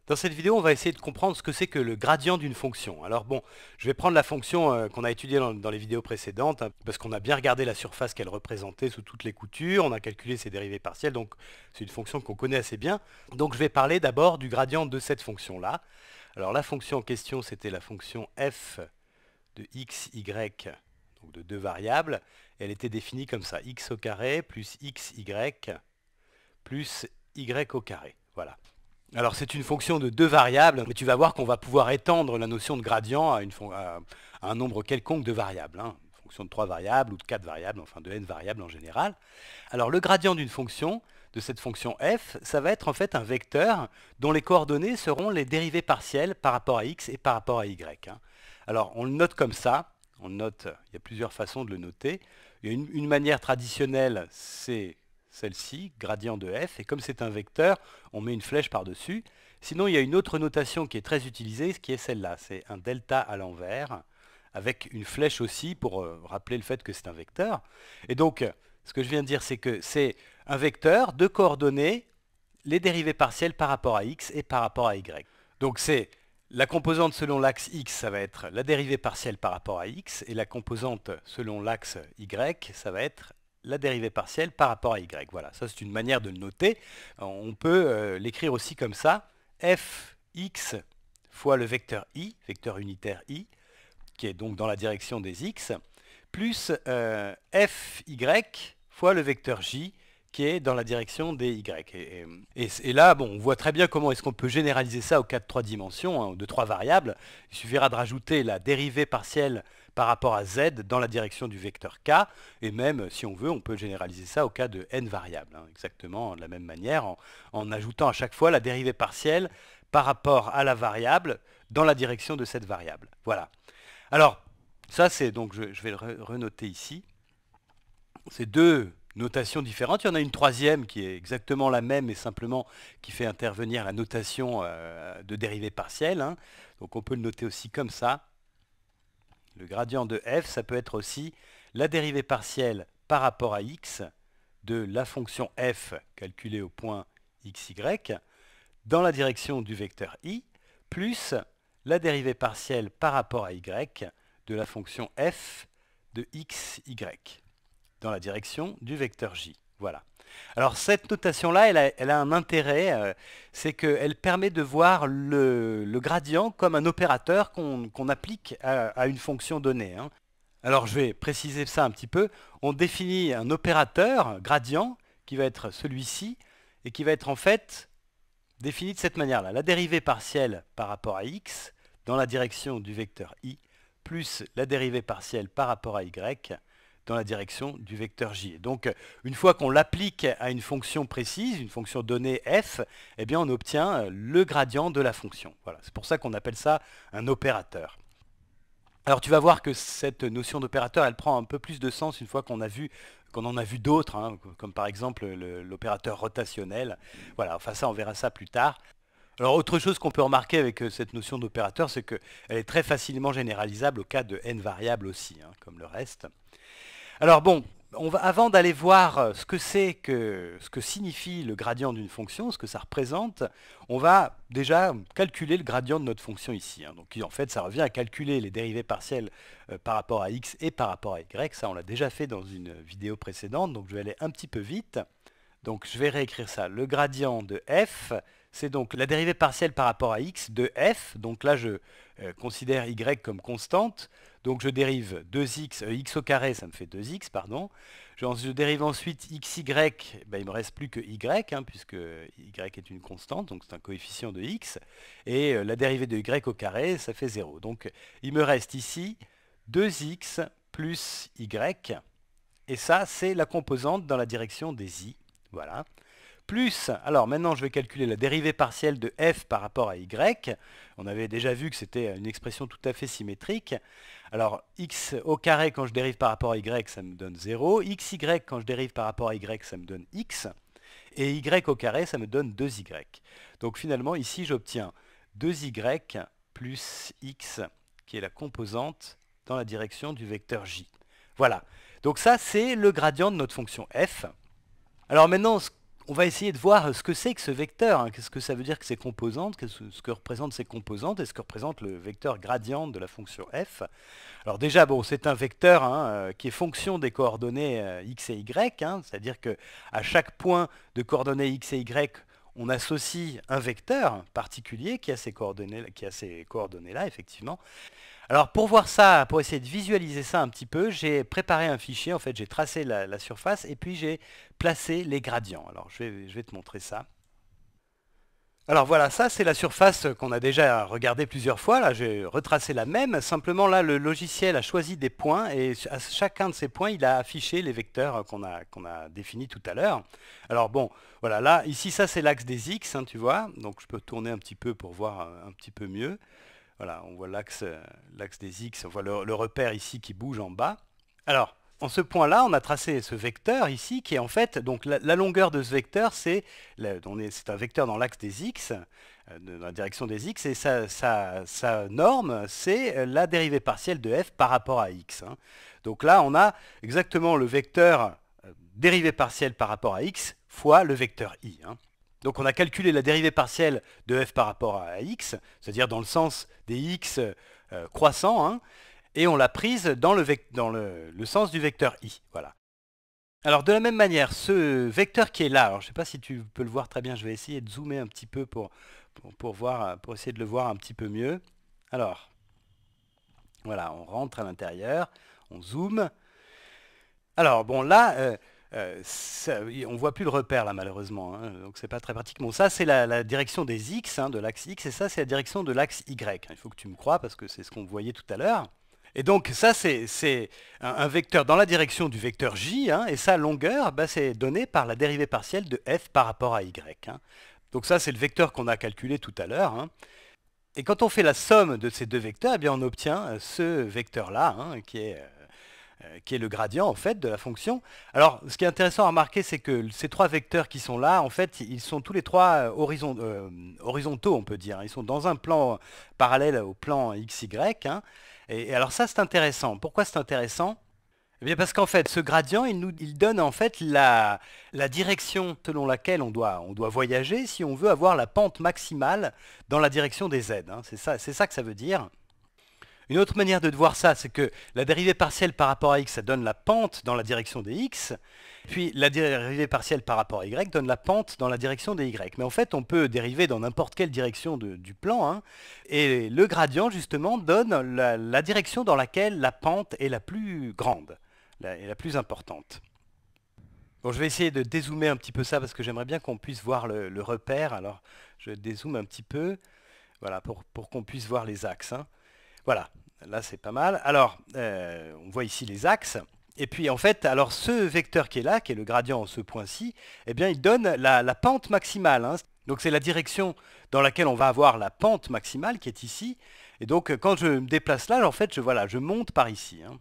Dans cette vidéo, on va essayer de comprendre ce que c'est que le gradient d'une fonction. Alors bon, je vais prendre la fonction qu'on a étudiée dans les vidéos précédentes, hein, parce qu'on a bien regardé la surface qu'elle représentait sous toutes les coutures, on a calculé ses dérivées partielles, donc c'est une fonction qu'on connaît assez bien. Donc je vais parler d'abord du gradient de cette fonction-là. Alors la fonction en question, c'était la fonction f de x, y, donc de deux variables. Elle était définie comme ça, x au carré plus xy plus y au carré. Voilà. Alors c'est une fonction de deux variables, mais tu vas voir qu'on va pouvoir étendre la notion de gradient à un nombre quelconque de variables, hein, une fonction de 3 variables ou de 4 variables, enfin de n variables en général. Alors le gradient d'une fonction, de cette fonction f, ça va être en fait un vecteur dont les coordonnées seront les dérivées partielles par rapport à x et par rapport à y. Hein. Alors on le note comme ça, on le note, il y a plusieurs façons de le noter. Il y a une manière traditionnelle, c'est celle-ci, gradient de f, et comme c'est un vecteur, on met une flèche par-dessus. Sinon, il y a une autre notation qui est très utilisée, qui est celle-là, c'est un delta à l'envers, avec une flèche aussi pour rappeler le fait que c'est un vecteur. Et donc, ce que je viens de dire, c'est que c'est un vecteur de coordonnées, les dérivées partielles par rapport à x et par rapport à y. Donc c'est la composante selon l'axe x, ça va être la dérivée partielle par rapport à x, et la composante selon l'axe y, ça va être la dérivée partielle par rapport à y. Voilà, ça c'est une manière de le noter. On peut l'écrire aussi comme ça, fx fois le vecteur i, vecteur unitaire i, qui est donc dans la direction des x, plus fy fois le vecteur j, qui est dans la direction des y. Et là, bon, on voit très bien comment est-ce qu'on peut généraliser ça aux cas de 3 dimensions, hein, de 3 variables. Il suffira de rajouter la dérivée partielle par rapport à z dans la direction du vecteur k, et même, si on veut, on peut généraliser ça au cas de n variables, hein, exactement de la même manière, en ajoutant à chaque fois la dérivée partielle par rapport à la variable dans la direction de cette variable. Voilà. Alors, ça c'est, donc je vais le renoter ici. C'est deux notations différentes. Il y en a une troisième qui est exactement la même, mais simplement qui fait intervenir la notation de dérivée partielle. Hein. Donc on peut le noter aussi comme ça. Le gradient de f, ça peut être aussi la dérivée partielle par rapport à x de la fonction f calculée au point xy dans la direction du vecteur i, plus la dérivée partielle par rapport à y de la fonction f de xy dans la direction du vecteur j. Voilà. Alors cette notation-là, elle a un intérêt, c'est qu'elle permet de voir le gradient comme un opérateur qu'on applique à une fonction donnée. Hein. Alors je vais préciser ça un petit peu. On définit un opérateur, gradient, qui va être celui-ci, et qui va être en fait défini de cette manière-là. La dérivée partielle par rapport à x dans la direction du vecteur i, plus la dérivée partielle par rapport à y dans la direction du vecteur j. Donc, une fois qu'on l'applique à une fonction précise, une fonction donnée f, eh bien, on obtient le gradient de la fonction. Voilà, c'est pour ça qu'on appelle ça un opérateur. Alors, tu vas voir que cette notion d'opérateur, elle prend un peu plus de sens une fois qu'on en a vu d'autres, hein, comme par exemple l'opérateur rotationnel. Voilà, enfin ça, on verra ça plus tard. Alors, autre chose qu'on peut remarquer avec cette notion d'opérateur, c'est qu'elle est très facilement généralisable au cas de n variables aussi, hein, comme le reste. Alors bon, avant d'aller voir ce que signifie le gradient d'une fonction, ce que ça représente, on va déjà calculer le gradient de notre fonction ici. Hein. Donc en fait, ça revient à calculer les dérivées partielles par rapport à x et par rapport à y. Ça, on l'a déjà fait dans une vidéo précédente, donc je vais aller un petit peu vite. Donc je vais réécrire ça. Le gradient de f, c'est donc la dérivée partielle par rapport à x de f. Donc là, je considère y comme constante. Donc je dérive 2x, x au carré, ça me fait 2x, pardon. Je dérive ensuite xy, ben, il ne me reste plus que y, hein, puisque y est une constante, donc c'est un coefficient de x. Et la dérivée de y au carré, ça fait 0. Donc il me reste ici 2x plus y. Et ça, c'est la composante dans la direction des i. Voilà. Plus, alors maintenant je vais calculer la dérivée partielle de f par rapport à y. On avait déjà vu que c'était une expression tout à fait symétrique. Alors x au carré quand je dérive par rapport à y, ça me donne 0. Xy quand je dérive par rapport à y, ça me donne x. Et y au carré, ça me donne 2y. Donc finalement, ici, j'obtiens 2y plus x, qui est la composante dans la direction du vecteur j. Voilà. Donc ça, c'est le gradient de notre fonction f. Alors maintenant, on va essayer de voir ce que c'est que ce vecteur, hein. Qu'est-ce que ça veut dire que ces composantes, ce que représentent ces composantes et ce que représente le vecteur gradient de la fonction f. Alors déjà, bon, c'est un vecteur hein, qui est fonction des coordonnées x et y, hein, c'est-à-dire qu'à chaque point de coordonnées x et y, on associe un vecteur particulier qui a ces coordonnées-là, effectivement. Alors pour voir ça, pour essayer de visualiser ça un petit peu, j'ai préparé un fichier, en fait j'ai tracé la surface et puis j'ai placé les gradients. Alors je vais te montrer ça. Alors voilà, ça c'est la surface qu'on a déjà regardée plusieurs fois, là j'ai retracé la même, simplement là le logiciel a choisi des points et à chacun de ces points il a affiché les vecteurs qu'on a définis tout à l'heure. Alors bon, voilà, là ici ça c'est l'axe des x, hein, tu vois, donc je peux tourner un petit peu pour voir un petit peu mieux. Voilà, on voit l'axe des x, on voit le repère ici qui bouge en bas. Alors, en ce point-là, on a tracé ce vecteur ici, qui est en fait, donc la longueur de ce vecteur, c'est un vecteur dans l'axe des x, dans la direction des x, et sa norme, c'est la dérivée partielle de f par rapport à x. Hein. Donc là, on a exactement le vecteur dérivée partielle par rapport à x fois le vecteur i. Hein. Donc on a calculé la dérivée partielle de f par rapport à x, c'est-à-dire dans le sens des x croissants, hein, et on l'a prise dans le sens du vecteur i. Voilà. Alors de la même manière, ce vecteur qui est là, alors je ne sais pas si tu peux le voir très bien, je vais essayer de zoomer un petit peu pour essayer de le voir un petit peu mieux. Alors, voilà, on rentre à l'intérieur, on zoome. Alors bon là... on ne voit plus le repère là malheureusement, hein, donc c'est pas très pratique. Bon, ça c'est la direction des x, hein, de l'axe x, et ça c'est la direction de l'axe y. Il faut que tu me crois parce que c'est ce qu'on voyait tout à l'heure. Et donc ça c'est un vecteur dans la direction du vecteur j, hein, et sa longueur bah, c'est donné par la dérivée partielle de f par rapport à y. Hein. Donc ça c'est le vecteur qu'on a calculé tout à l'heure. Hein. Et quand on fait la somme de ces deux vecteurs, eh bien, on obtient ce vecteur-là, hein, qui est le gradient en fait de la fonction. Alors ce qui est intéressant à remarquer, c'est que ces trois vecteurs qui sont là, en fait ils sont tous les trois horizontaux, on peut dire. Ils sont dans un plan parallèle au plan xy. Hein. Et alors ça c'est intéressant. Pourquoi c'est intéressant? Eh bien parce qu'en fait ce gradient il donne en fait la direction selon laquelle on doit voyager si on veut avoir la pente maximale dans la direction des z. Hein. C'est ça que ça veut dire. Une autre manière de voir ça, c'est que la dérivée partielle par rapport à x, ça donne la pente dans la direction des x, puis la dérivée partielle par rapport à y donne la pente dans la direction des y. Mais en fait, on peut dériver dans n'importe quelle direction du plan, hein, et le gradient, justement, donne la direction dans laquelle la pente est la plus grande, et la plus importante. Bon, je vais essayer de dézoomer un petit peu ça, parce que j'aimerais bien qu'on puisse voir le repère. Alors, je dézoome un petit peu, voilà, pour qu'on puisse voir les axes. Hein. Voilà, là c'est pas mal. Alors, on voit ici les axes. Et puis en fait, alors ce vecteur qui est là, qui est le gradient en ce point-ci, eh bien il donne la pente maximale. Hein. Donc c'est la direction dans laquelle on va avoir la pente maximale qui est ici. Et donc quand je me déplace là, en fait, je monte par ici. Hein.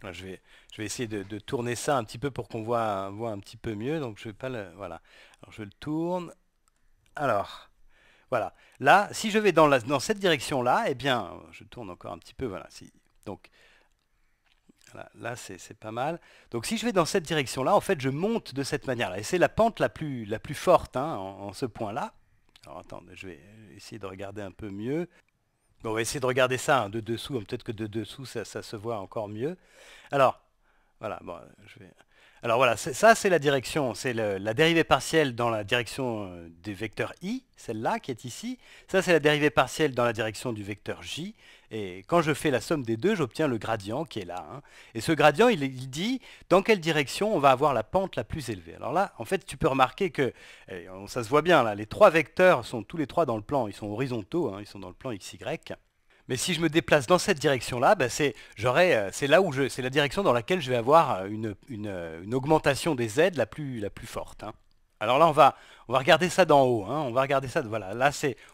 Là, je vais essayer de tourner ça un petit peu pour qu'on voit un petit peu mieux. Donc je vais pas le... Voilà. Alors je le tourne. Alors... Voilà. Là, si je vais dans cette direction-là, eh bien, je tourne encore un petit peu, voilà. Donc, voilà, là, c'est pas mal. Donc, si je vais dans cette direction-là, en fait, je monte de cette manière-là. Et c'est la pente la plus forte, hein, en ce point-là. Alors, attends, je vais essayer de regarder un peu mieux. Bon, on va essayer de regarder ça hein, de dessous. Hein, peut-être que de dessous, ça se voit encore mieux. Alors, voilà, bon, Alors voilà, ça c'est la direction, c'est la dérivée partielle dans la direction des vecteurs i, celle-là qui est ici. Ça c'est la dérivée partielle dans la direction du vecteur j. Et quand je fais la somme des deux, j'obtiens le gradient qui est là. Hein. Et ce gradient, il dit dans quelle direction on va avoir la pente la plus élevée. Alors là, en fait, tu peux remarquer que, ça se voit bien là, les trois vecteurs sont tous les trois dans le plan, ils sont horizontaux, hein, ils sont dans le plan xy. Mais si je me déplace dans cette direction-là, bah c'est la direction dans laquelle je vais avoir une augmentation des z la plus forte. Hein. Alors là, On va regarder ça d'en haut, hein. On va regarder ça, voilà, là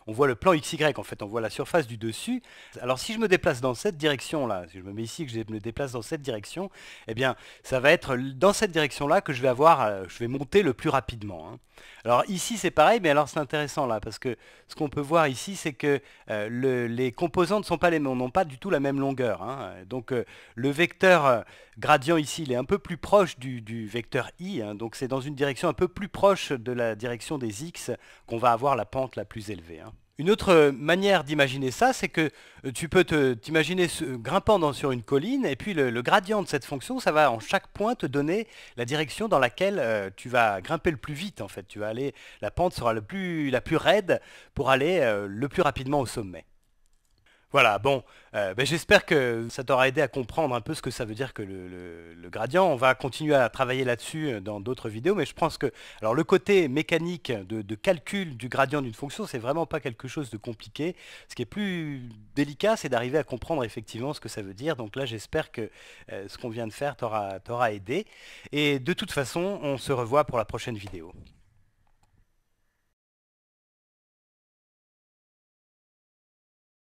on voit le plan XY en fait, on voit la surface du dessus. Alors si je me déplace dans cette direction là, si je me mets ici, que je me déplace dans cette direction, eh bien ça va être dans cette direction là que je vais avoir, je vais monter le plus rapidement, hein. Alors ici c'est pareil, mais alors c'est intéressant là, parce que ce qu'on peut voir ici c'est que les composants ne sont pas les mêmes, n'ont pas du tout la même longueur, hein. Donc le vecteur gradient ici il est un peu plus proche du vecteur i, hein. Donc c'est dans une direction un peu plus proche de la direction des x qu'on va avoir la pente la plus élevée, hein. Une autre manière d'imaginer ça, c'est que tu peux t'imaginer grimpant sur une colline, et puis le gradient de cette fonction, ça va en chaque point te donner la direction dans laquelle tu vas grimper le plus vite en fait. Tu vas aller, la pente sera la plus raide pour aller le plus rapidement au sommet. Voilà, bon, ben, j'espère que ça t'aura aidé à comprendre un peu ce que ça veut dire que le gradient. On va continuer à travailler là-dessus dans d'autres vidéos, mais je pense que alors le côté mécanique de calcul du gradient d'une fonction, c'est vraiment pas quelque chose de compliqué. Ce qui est plus délicat, c'est d'arriver à comprendre effectivement ce que ça veut dire. Donc là, j'espère que ce qu'on vient de faire t'aura aidé. Et de toute façon, on se revoit pour la prochaine vidéo.